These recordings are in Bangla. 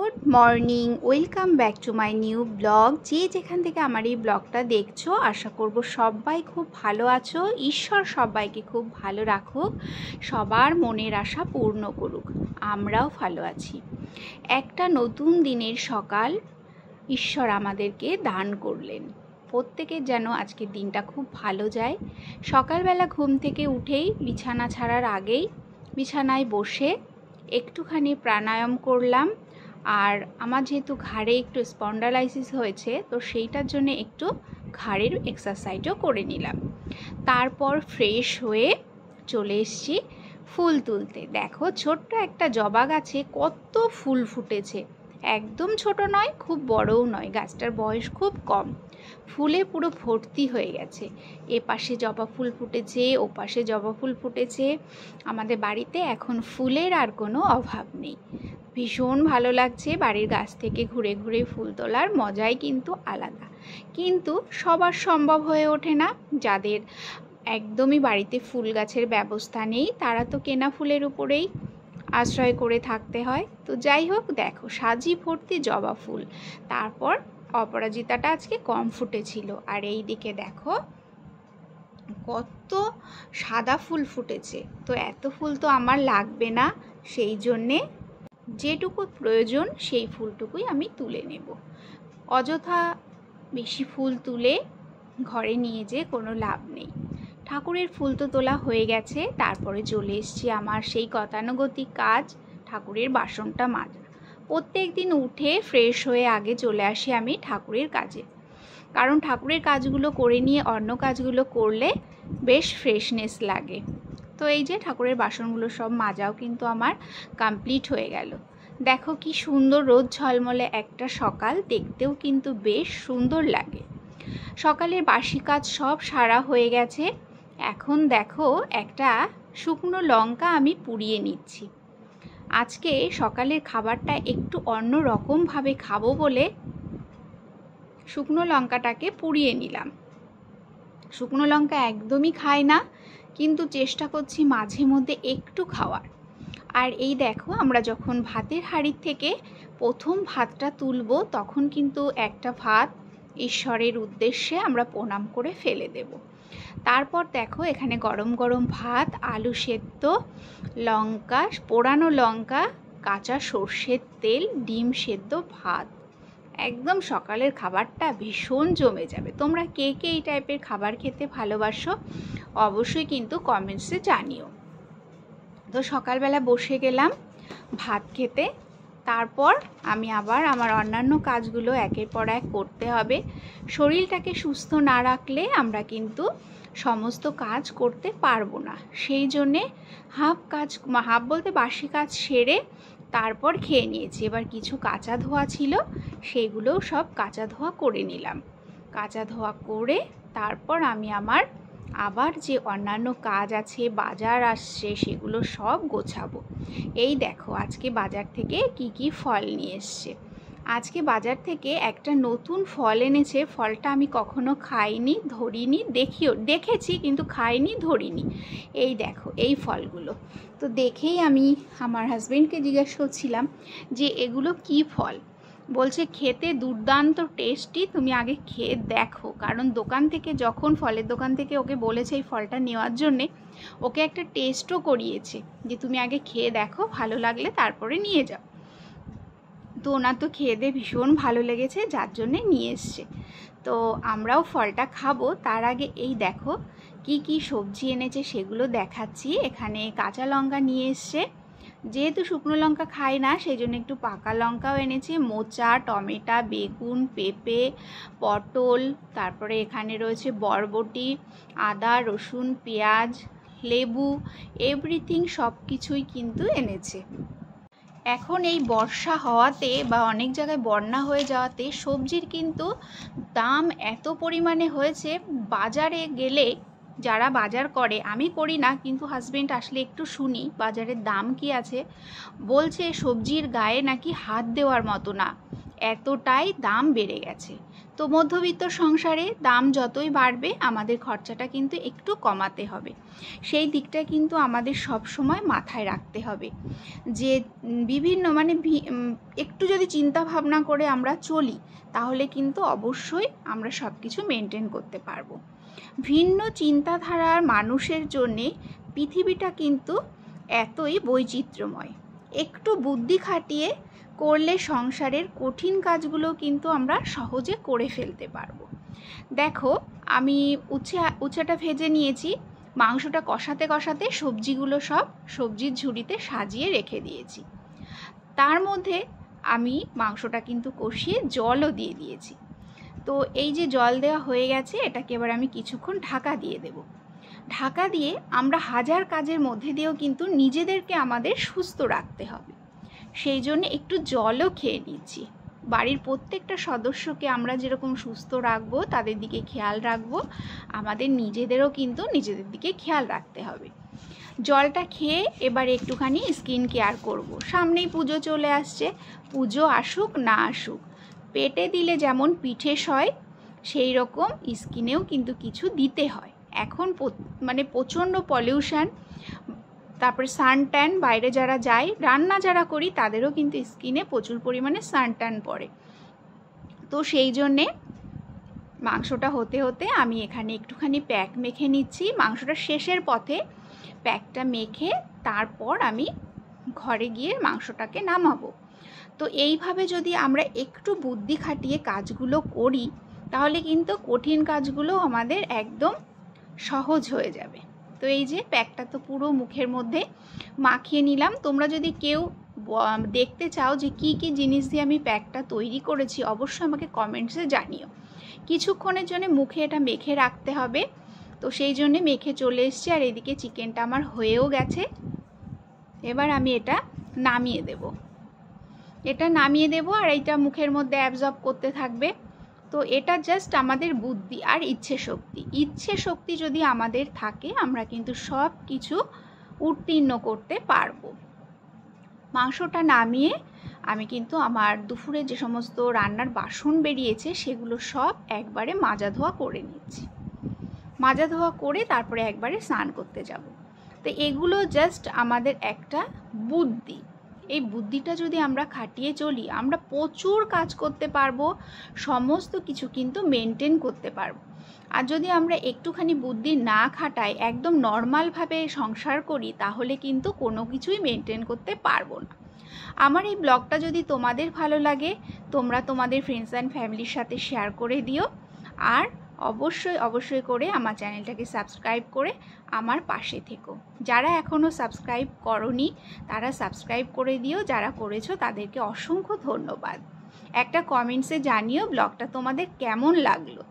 Good morning, welcome back to my new blog. যেখান থেকে আমার এই ব্লগটা দেখছো, আশা করব সবাই খুব ভালো আছো। ঈশ্বর সবাইকে খুব ভালো রাখুক, সবার মনের আশা পূর্ণ করুক। আমরাও ভালো আছি। একটা নতুন দিনের সকাল ঈশ্বর আমাদেরকে দান করলেন। প্রত্যেকের যেন আজকের দিনটা খুব ভালো যায়। সকালবেলা ঘুম থেকে উঠেই বিছানা ছাড়ার আগেই বিছানায় বসে একটুখানি প্রাণায়াম করলাম। আর আমার যেহেতু ঘাড়ে একটু স্পন্ডালাইসিস হয়েছে, তো সেইটার জন্য একটু ঘাড়ের এক্সারসাইজও করে নিলাম। তারপর ফ্রেশ হয়ে চলে এসেছি ফুল তুলতে। দেখো, ছোট্ট একটা জবা গাছে কত ফুল ফুটেছে। একদম ছোট নয়, খুব বড়ও নয়, গাছটার বয়স খুব কম। ফুলে পুরো ভর্তি হয়ে গেছে। এ পাশে জবা ফুল ফুটেছে, ও পাশে জবা ফুল ফুটেছে। আমাদের বাড়িতে এখন ফুলের আর কোনো অভাব নেই। ভীষণ ভালো লাগছে। বাড়ির গাছ থেকে ঘুরে ঘুরে ফুল তোলার মজাই কিন্তু আলাদা। কিন্তু সবার সম্ভব হয়ে ওঠে না। যাদের একদমই বাড়িতে ফুল গাছের ব্যবস্থা নেই, তারা তো কেনা ফুলের উপরেই আশ্রয় করে থাকতে হয়। তো যাই হোক, দেখো সাজি ভর্তি জবা ফুল। তারপর অপরাজিতাটা আজকে কম ফুটেছিল। আর এই দিকে দেখো কত সাদা ফুল ফুটেছে। তো এত ফুল তো আমার লাগবে না, সেই জন্যে যেটুকু প্রয়োজন সেই ফুলটুকুই আমি তুলে নেব। অযথা বেশি ফুল তুলে ঘরে নিয়ে যেয়ে কোনো লাভ নেই। ঠাকুরের ফুল তো তোলা হয়ে গেছে। তারপরে চলে এসেছি আমার সেই গতানুগতিক কাজ, ঠাকুরের বাসনটা মাজা। প্রত্যেক দিন উঠে ফ্রেশ হয়ে আগে চলে আসি আমি ঠাকুরের কাজে, কারণ ঠাকুরের কাজগুলো করে নিয়ে অন্য কাজগুলো করলে বেশ ফ্রেশনেস লাগে। তো এই যে ঠাকুরের বাসনগুলো সব মাজাও কিন্তু আমার কমপ্লিট হয়ে গেল। দেখো কি সুন্দর রোদ ঝলমলে একটা সকাল, দেখতেও কিন্তু বেশ সুন্দর লাগে। সকালের বাসি কাজ সব সারা হয়ে গেছে। এখন দেখো একটা শুকনো লঙ্কা আমি পুড়িয়ে নিচ্ছি। আজকে সকালের খাবারটা একটু অন্য রকমভাবে খাবো বলে শুকনো লঙ্কাটাকে পুড়িয়ে নিলাম। শুকনো লঙ্কা একদমই খাই না, কিন্তু চেষ্টা করছি মাঝে মধ্যে একটু খাওয়ার। আর এই দেখো, আমরা যখন ভাতের হাঁড়ির থেকে প্রথম ভাতটা তুলব, তখন কিন্তু একটা ভাত ঈশ্বরের উদ্দেশ্যে আমরা প্রণাম করে ফেলে দেব। তারপর দেখো এখানে গরম গরম ভাত, আলু সেদ্ধ, লঙ্কা, পোড়ানো লঙ্কা, কাঁচা সর্ষের তেল, ডিম সেদ্ধ, ভাত। একদম সকালের খাবারটা ভীষণ জমে যাবে। তোমরা কে কে এই টাইপের খাবার খেতে ভালোবাসো অবশ্যই কিন্তু কমেন্টসে জানিও। তো সকালবেলা বসে গেলাম ভাত খেতে। তারপর আমি আবার আমার অন্যান্য কাজগুলো একের পর এক করতে হবে। শরীরটাকে সুস্থ না রাখলে আমরা কিন্তু সমস্ত কাজ করতে পারবো না। সেই জন্যে হাফ বলতে বাসি কাজ সেরে তারপর খেয়ে নিয়েছি। এবার কিছু কাঁচা ধোয়া ছিল, সেইগুলোও সব কাঁচা ধোয়া করে নিলাম। কাঁচা ধোয়া করে তারপর আমি আমার আবার যে অন্যান্য কাজ আছে, বাজার আসছে, সেগুলো সব গোছাবো। এই দেখো আজকে বাজার থেকে কি কি ফল নিয়ে এসছে। আজকে বাজার থেকে একটা নতুন ফল এনেছে। ফলটা আমি কখনো খাইনি, ধরিনি, দেখেছি কিন্তু খাইনি, ধরিনি। এই দেখো এই ফলগুলো। তো দেখেই আমি আমার হাজবেন্ডকে জিজ্ঞেস করছিলাম যে এগুলো কি ফল। বলছে খেতে দুর্দান্ত টেস্টি, তুমি আগে খেয়ে দেখো। কারণ দোকান থেকে যখন ফলের দোকান থেকে ওকে বলেছে এই ফলটা নেওয়ার জন্যে, ওকে একটা টেস্টও করিয়েছে যে তুমি আগে খেয়ে দেখো, ভালো লাগলে তারপরে নিয়ে যাও। তো ওনার তো খেয়ে দিয়ে ভীষণ ভালো লেগেছে, যার জন্যে নিয়ে এসছে। তো আমরাও ফলটা খাবো। তার আগে এই দেখো কি কি সবজি এনেছে সেগুলো দেখাচ্ছি। এখানে কাঁচা লঙ্কা নিয়ে এসছে, যেহেতু শুকনো লঙ্কা খাই না সেই জন্য একটু পাকা লঙ্কাও এনেছে, মোচা, টমেটো, বেগুন, পেঁপে, পটল, তারপরে এখানে রয়েছে বরবটি, আদা, রসুন, পেঁয়াজ, লেবু, এভরিথিং সব কিছুই কিন্তু এনেছে। এখন এই বর্ষা হওয়াতে বা অনেক জায়গায় বন্যা হয়ে যাওয়াতে সবজির কিন্তু দাম এত পরিমাণে হয়েছে। বাজারে গেলে যারা বাজার করে, আমি করি না কিন্তু হাজবেন্ড আসলে একটু শুনি বাজারের দাম কি আছে, বলছে সবজির গায়ে নাকি হাত দেওয়ার মতো না, এতটাই দাম বেড়ে গেছে। তো মধ্যবিত্ত সংসারে দাম যতই বাড়বে আমাদের খরচাটা কিন্তু একটু কমাতে হবে, সেই দিকটা কিন্তু আমাদের সব সময় মাথায় রাখতে হবে যে বিভিন্ন একটু যদি চিন্তা ভাবনা করে আমরা চলি তাহলে কিন্তু অবশ্যই আমরা সব কিছু মেনটেন করতে পারবো। ভিন্ন চিন্তাধারার মানুষের জন্যে পৃথিবীটা কিন্তু এতই বৈচিত্র্যময়। একটু বুদ্ধি খাটিয়ে করলে সংসারের কঠিন কাজগুলো কিন্তু আমরা সহজে করে ফেলতে পারবো। দেখো, আমি উচ্ছেটা ভেজে নিয়েছি, মাংসটা কষাতে কষাতে সবজিগুলো সব সবজির ঝুড়িতে সাজিয়ে রেখে দিয়েছি। তার মধ্যে আমি মাংসটা কিন্তু কষিয়ে জলও দিয়ে দিয়েছি। তো এই যে জল দেওয়া হয়ে গেছে, এটাকে এবার আমি কিছুক্ষণ ঢাকা দিয়ে দেব। ঢাকা দিয়ে আমরা হাজার কাজের মধ্যে দিয়েও কিন্তু নিজেদেরকে আমাদের সুস্থ রাখতে হবে, সেই জন্য একটু জলও খেয়ে নিচ্ছি। বাড়ির প্রত্যেকটা সদস্যকে আমরা যেরকম সুস্থ রাখবো, তাদের দিকে খেয়াল রাখবো, আমাদের নিজেদেরও কিন্তু নিজেদের দিকে খেয়াল রাখতে হবে। জলটা খেয়ে এবার একটুখানি স্কিন কেয়ার করব। সামনেই পুজো চলে আসছে, পুজো আসুক না আসুক, পেটে দিলে যেমন পিঠে সয় সেই রকম স্কিনেও কিন্তু কিছু দিতে হয়। এখন প্রচণ্ড পলিউশন, তারপরে সানট্যান, বাইরে যারা যায়, রান্না যারা করি তাদেরও কিন্তু স্কিনে প্রচুর পরিমাণে সানট্যান পড়ে। তো সেই জন্যে মাংসটা হতে হতে আমি এখানে একটুখানি প্যাক মেখে নিচ্ছি। মাংসটা শেষের পথে প্যাকটা মেখে তারপর আমি ঘরে গিয়ে মাংসটাকে নামাবো। তো এইভাবে যদি আমরা একটু বুদ্ধি খাটিয়ে কাজগুলো করি তাহলে কিন্তু কঠিন কাজগুলো আমাদের একদম সহজ হয়ে যাবে। তো এই যে প্যাকটা তো পুরো মুখের মধ্যে মাখিয়ে নিলাম। তোমরা যদি কেউ দেখতে চাও যে কি কি জিনিস দিয়ে আমি প্যাকটা তৈরি করেছি, অবশ্যই আমাকে কমেন্টসে জানিও। কিছুক্ষণের জন্য মুখে এটা মেখে রাখতে হবে। তো সেই জন্যে মেখে চলে এসছি, আর এদিকে চিকেনটা আমার হয়েও গেছে। এবার আমি এটা নামিয়ে দেব। আর এটা মুখের মধ্যে অ্যাবজর্ব করতে থাকবে। তো এটা জাস্ট আমাদের বুদ্ধি আর ইচ্ছে শক্তি যদি আমাদের থাকে আমরা কিন্তু সব কিছু উত্তীর্ণ করতে পারবো। মাংসটা নামিয়ে আমি কিন্তু আমার দুপুরে যে সমস্ত রান্নার বাসন বেরিয়েছে সেগুলো সব একবারে মাজা ধোয়া করে নিচ্ছি। মাজা ধোয়া করে তারপরে একবারে স্নান করতে যাব। তো এগুলো জাস্ট আমাদের একটা বুদ্ধি। এই বুদ্ধিটা যদি আমরা খাটিয়ে চলি আমরা প্রচুর কাজ করতে পারবো, সমস্ত কিছু কিন্তু মেনটেন করতে পারবো। আর যদি আমরা একটুখানি বুদ্ধি না খাটাই, একদম নর্মালভাবে সংসার করি, তাহলে কিন্তু কোনো কিছুই মেনটেন করতে পারবো না। আমার এই ব্লগটা যদি তোমাদের ভালো লাগে তোমরা তোমাদের ফ্রেন্ডস অ্যান্ড ফ্যামিলির সাথে শেয়ার করে দিও। আর অবশ্যই করে আমার চ্যানেলটাকে সাবস্ক্রাইব করে আমার পাশে থেকো। যারা এখনও সাবস্ক্রাইব করোনি তারা সাবস্ক্রাইব করে দিও, যারা করেছো তাদেরকে অসংখ্য ধন্যবাদ। একটা কমেন্টসে জানিও ব্লগটা তোমাদের কেমন লাগলো।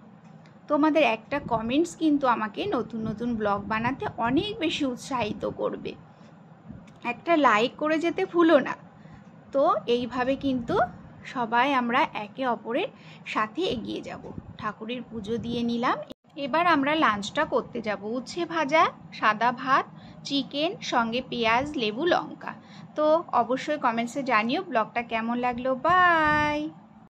তোমাদের একটা কমেন্টস কিন্তু আমাকে নতুন নতুন ব্লগ বানাতে অনেক বেশি উৎসাহিত করবে। একটা লাইক করে যেতে ভুলো না। তো এইভাবে কিন্তু সবাই আমরা একে অপরের সাথে এগিয়ে যাব। ঠাকুরের পুজো দিয়ে নিলাম, এবার আমরা লাঞ্চটা করতে যাব। উচ্ছে ভাজা, সাদা ভাত, চিকেন, সঙ্গে পেঁয়াজ, লেবু, লঙ্কা। তো অবশ্যই কমেন্টসে জানিও ব্লগটা কেমন লাগলো। বাই।